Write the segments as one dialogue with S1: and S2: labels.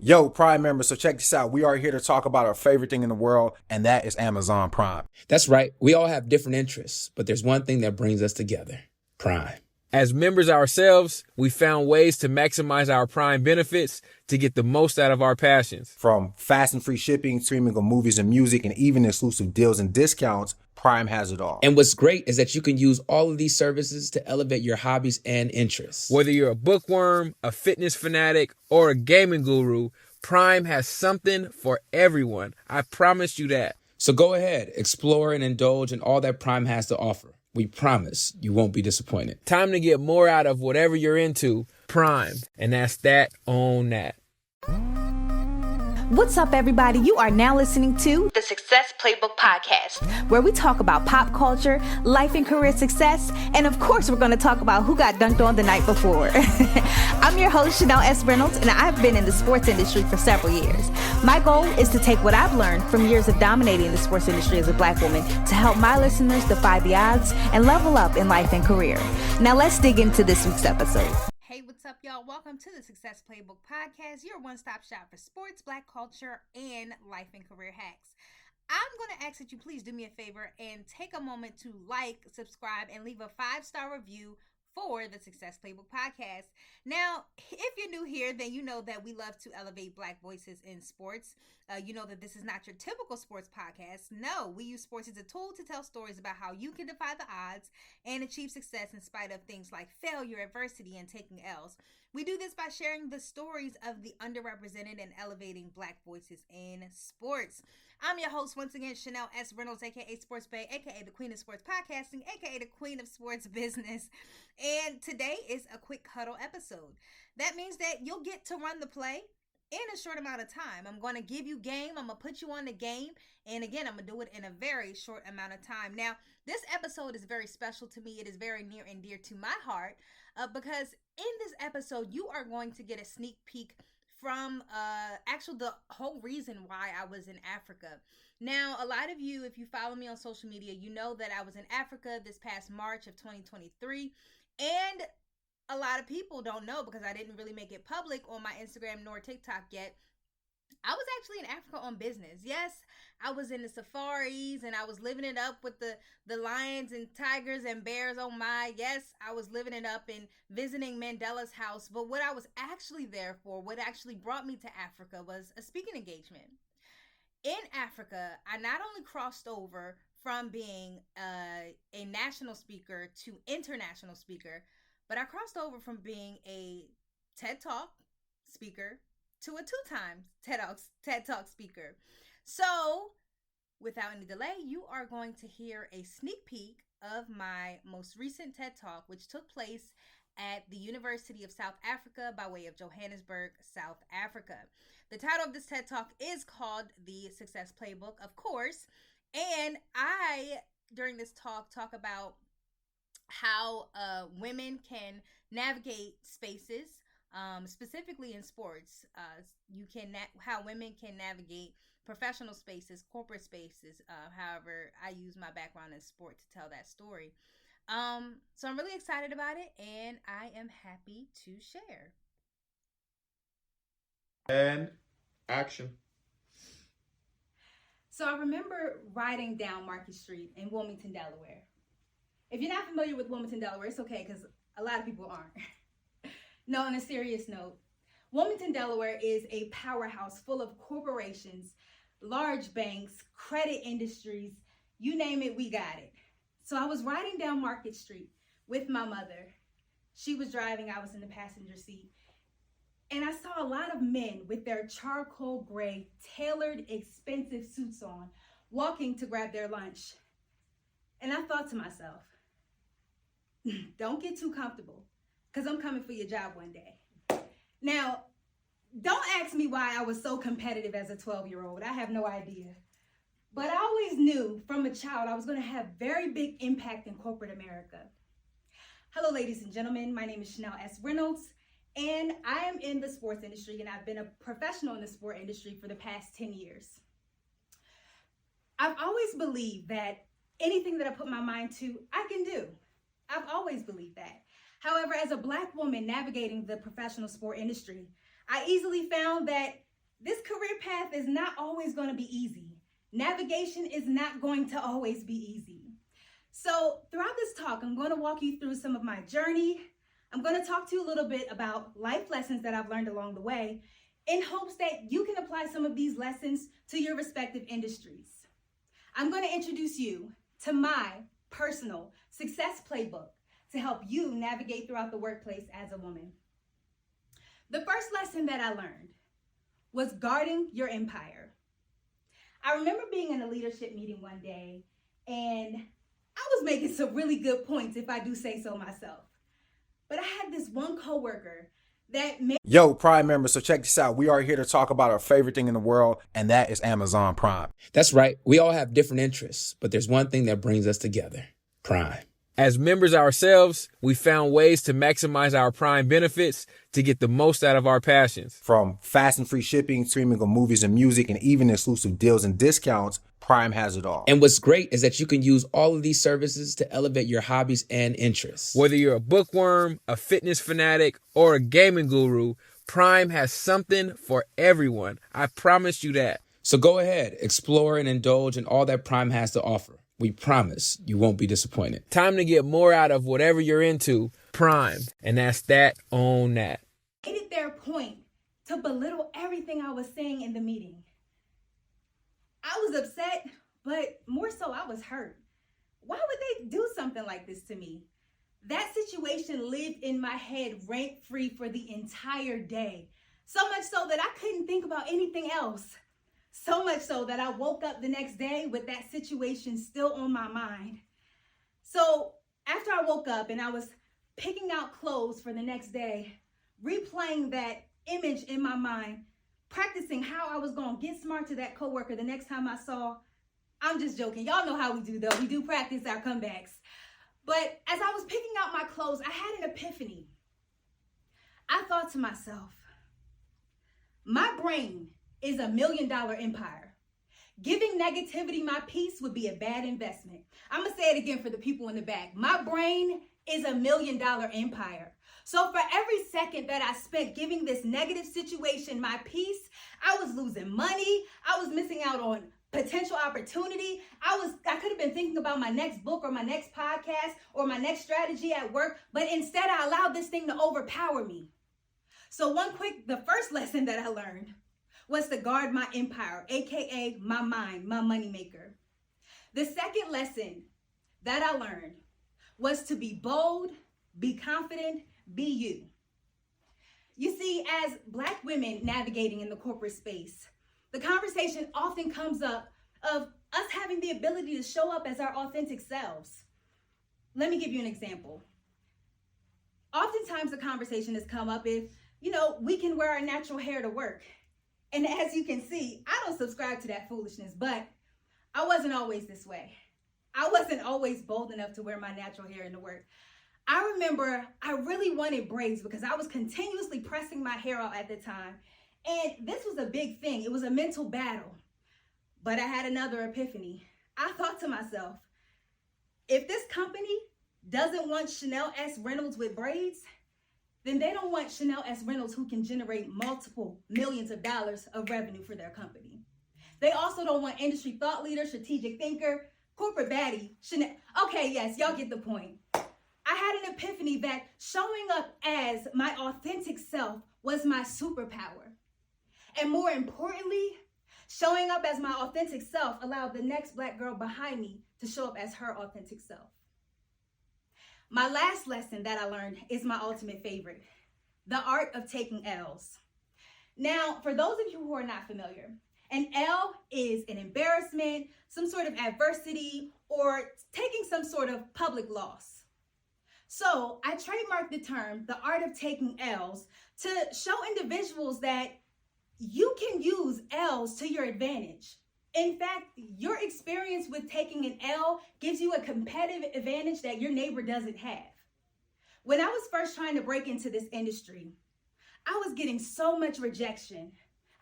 S1: Yo, Prime members, so check this out. We are here to talk about our favorite thing in the world, and that is Amazon Prime.
S2: That's right. We all have different interests, but there's one thing that brings us together: Prime.
S3: As members ourselves, we found ways to maximize our Prime benefits to get the most out of our passions.
S1: From fast and free shipping, streaming of movies and music, and even exclusive deals and discounts, Prime has it all.
S2: And what's great is that you can use all of these services to elevate your hobbies and interests.
S3: Whether you're a bookworm, a fitness fanatic, or a gaming guru, Prime has something for everyone. I promise you that.
S2: So go ahead, explore and indulge in all that Prime has to offer. We promise you won't be disappointed.
S3: Time to get more out of whatever you're into. Prime. And that's that on that.
S4: What's up, everybody? You are now listening to the Success Playbook Podcast, where we talk about pop culture, life and career success, and of course, we're going to talk about who got dunked on the night before. I'm your host, Chanel S. Reynolds, and I've been in the sports industry for several years. My goal is to take what I've learned from years of dominating the sports industry as a Black woman to help my listeners defy the odds and level up in life and career. Now, let's dig into this week's episode.
S5: Hey, what's up, y'all? Welcome to the Success Playbook Podcast, your one-stop shop for sports, Black culture, and life and career hacks. I'm going to ask that you please do me a favor and take a moment to like, subscribe, and leave a 5-star review for the Success Playbook Podcast. Now, if you're new here, then you know that we love to elevate Black voices in sports. You know that this is not your typical sports podcast. No, we use sports as a tool to tell stories about how you can defy the odds and achieve success in spite of things like failure, adversity, and taking L's. We do this by sharing the stories of the underrepresented and elevating Black voices in sports. I'm your host once again, Chanel S. Reynolds, aka Sports Bay, aka the Queen of Sports Podcasting, aka the Queen of Sports Business. And today is a quick huddle episode. That means that you'll get to run the play in a short amount of time. I'm going to give you game. I'm going to put you on the game. And again, I'm going to do it in a very short amount of time. Now, this episode is very special to me. It is very near and dear to my heart because in this episode, you are going to get a sneak peek from actually the whole reason why I was in Africa. Now, a lot of you, if you follow me on social media, you know that I was in Africa this past March of 2023. And a lot of people don't know because I didn't really make it public on my Instagram nor TikTok yet. I was actually in Africa on business. Yes, I was in the safaris and I was living it up with the lions and tigers and bears. Oh my, yes, I was living it up and visiting Mandela's house. But what I was actually there for, what actually brought me to Africa was a speaking engagement. In Africa, I not only crossed over from being a national speaker to international speaker, but I crossed over from being a TED Talk speaker to a 2-time TED Talk speaker. So, without any delay, you are going to hear a sneak peek of my most recent TED Talk, which took place at the University of South Africa by way of Johannesburg, South Africa. The title of this TED Talk is called The Success Playbook, of course. And I, during this talk about how women can navigate spaces, specifically in sports. How women can navigate professional spaces, corporate spaces. However, I use my background in sport to tell that story. So I'm really excited about it, and I am happy to share.
S6: And action.
S5: So I remember riding down Market Street in Wilmington, Delaware. If you're not familiar with Wilmington, Delaware, it's okay because a lot of people aren't. No, on a serious note, Wilmington, Delaware is a powerhouse full of corporations, large banks, credit industries, you name it, we got it. So I was riding down Market Street with my mother. She was driving, I was in the passenger seat. And I saw a lot of men with their charcoal gray, tailored, expensive suits on, walking to grab their lunch. And I thought to myself, don't get too comfortable, because I'm coming for your job one day. Now, don't ask me why I was so competitive as a 12-year-old. I have no idea. But I always knew from a child I was going to have very big impact in corporate America. Hello, ladies and gentlemen. My name is Chanel S. Reynolds, and I am in the sports industry, and I've been a professional in the sport industry for the past 10 years. I've always believed that anything that I put my mind to, I can do. I've always believed that. However, as a Black woman navigating the professional sport industry, I easily found that This career path is not always going to be easy. Navigation is not going to always be easy. So throughout this talk, I'm going to walk you through some of my journey. I'm going to talk to you a little bit about life lessons that I've learned along the way in hopes that you can apply some of these lessons to your respective industries. I'm going to introduce you to my personal success playbook to help you navigate throughout the workplace as a woman. The first lesson that I learned was guarding your empire. I remember being in a leadership meeting one day, and I was making some really good points, if I do say so myself. But I had this one coworker that made...
S1: Yo, Prime members, so check this out. We are here to talk about our favorite thing in the world, and that is Amazon Prime.
S2: That's right. We all have different interests, but there's one thing that brings us together: Prime.
S3: As members ourselves, we found ways to maximize our Prime benefits to get the most out of our passions.
S1: From fast and free shipping, streaming of movies and music, and even exclusive deals and discounts, Prime has it all.
S2: And what's great is that you can use all of these services to elevate your hobbies and interests.
S3: Whether you're a bookworm, a fitness fanatic, or a gaming guru, Prime has something for everyone. I promise you that.
S2: So go ahead, explore and indulge in all that Prime has to offer. We promise you won't be disappointed.
S3: Time to get more out of whatever you're into. Prime. And that's that on that.
S5: Made it their point to belittle everything I was saying in the meeting. I was upset, but more so I was hurt. Why would they do something like this to me? That situation lived in my head rent-free for the entire day. So much so that I couldn't think about anything else. So much so that I woke up the next day with that situation still on my mind. So after I woke up and I was picking out clothes for the next day, replaying that image in my mind, practicing how I was going to get smart to that coworker the next time I saw. I'm just joking. Y'all know how we do though. We do practice our comebacks. But as I was picking out my clothes, I had an epiphany. I thought to myself, my brain is $1 million empire. Giving negativity my piece would be a bad investment. I'm going to say it again for the people in the back. My brain is $1 million empire. So for every second that I spent giving this negative situation my piece, I was losing money. I was missing out on potential opportunity. I could have been thinking about my next book or my next podcast or my next strategy at work, but instead I allowed this thing to overpower me. So the first lesson that I learned was to guard my empire, AKA my mind, my moneymaker. The second lesson that I learned was to be bold, be confident, be you. You see, as Black women navigating in the corporate space, the conversation often comes up of us having the ability to show up as our authentic selves. Let me give you an example. Oftentimes the conversation has come up if, we can wear our natural hair to work. And as you can see, I don't subscribe to that foolishness, but I wasn't always this way. I wasn't always bold enough to wear my natural hair into work. I remember I really wanted braids because I was continuously pressing my hair out at the time. And this was a big thing. It was a mental battle. But I had another epiphany. I thought to myself, if this company doesn't want Chanel S. Reynolds with braids, then they don't want Chanel S. Reynolds who can generate multiple millions of dollars of revenue for their company. They also don't want industry thought leader, strategic thinker, corporate baddie, Chanel. Okay, yes, y'all get the point. I had an epiphany that showing up as my authentic self was my superpower. And more importantly, showing up as my authentic self allowed the next Black girl behind me to show up as her authentic self. My last lesson that I learned is my ultimate favorite, the art of taking L's. Now, for those of you who are not familiar, an L is an embarrassment, some sort of adversity, or taking some sort of public loss. So I trademarked the term, the art of taking L's, to show individuals that you can use L's to your advantage. In fact, your experience with taking an L gives you a competitive advantage that your neighbor doesn't have. When I was first trying to break into this industry, I was getting so much rejection.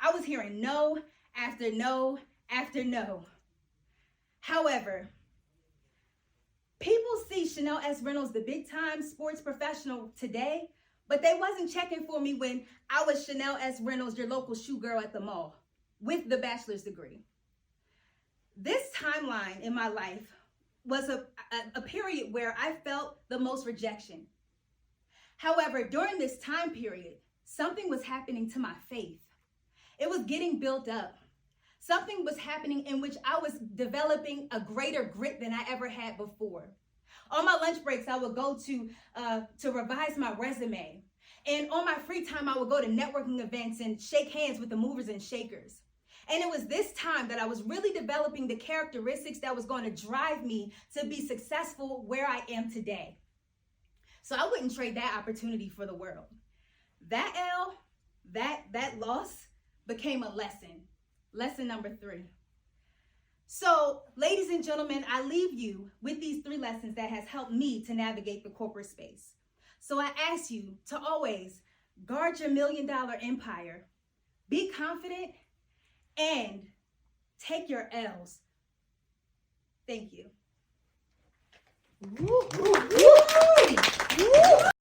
S5: I was hearing no after no after no. However, people see Chanel S. Reynolds, the big-time sports professional today, But they wasn't checking for me when I was Chanel S. Reynolds, your local shoe girl at the mall, with the bachelor's degree. This timeline in my life was a period where I felt the most rejection. However, during this time period, something was happening to my faith. It was getting built up. Something was happening in which I was developing a greater grit than I ever had before. On my lunch breaks, I would go to revise my resume. And on my free time, I would go to networking events and shake hands with the movers and shakers. And it was this time that I was really developing the characteristics that was going to drive me to be successful where I am today. So I wouldn't trade that opportunity for the world. That L, that loss became a lesson. Lesson number 3. So, ladies and gentlemen, I leave you with these 3 lessons that has helped me to navigate the corporate space. So I ask you to always guard your $1 million empire, be confident, and take your L's. Thank you.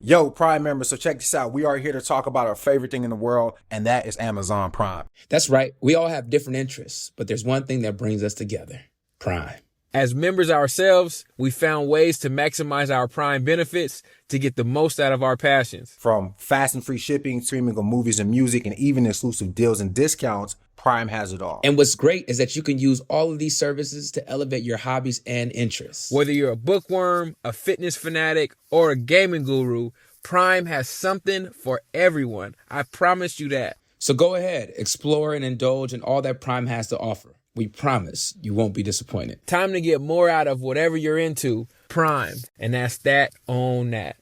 S1: Yo, Prime members, so check this out. We are here to talk about our favorite thing in the world, and that is Amazon Prime.
S2: That's right. We all have different interests, but there's one thing that brings us together: Prime.
S3: As members ourselves, we found ways to maximize our Prime benefits to get the most out of our passions.
S1: From fast and free shipping, streaming of movies and music, and even exclusive deals and discounts, Prime has it all.
S2: And what's great is that you can use all of these services to elevate your hobbies and interests.
S3: Whether you're a bookworm, a fitness fanatic, or a gaming guru, Prime has something for everyone. I promise you that.
S2: So go ahead, explore and indulge in all that Prime has to offer. We promise you won't be disappointed.
S3: Time to get more out of whatever you're into. Prime. And that's that on that.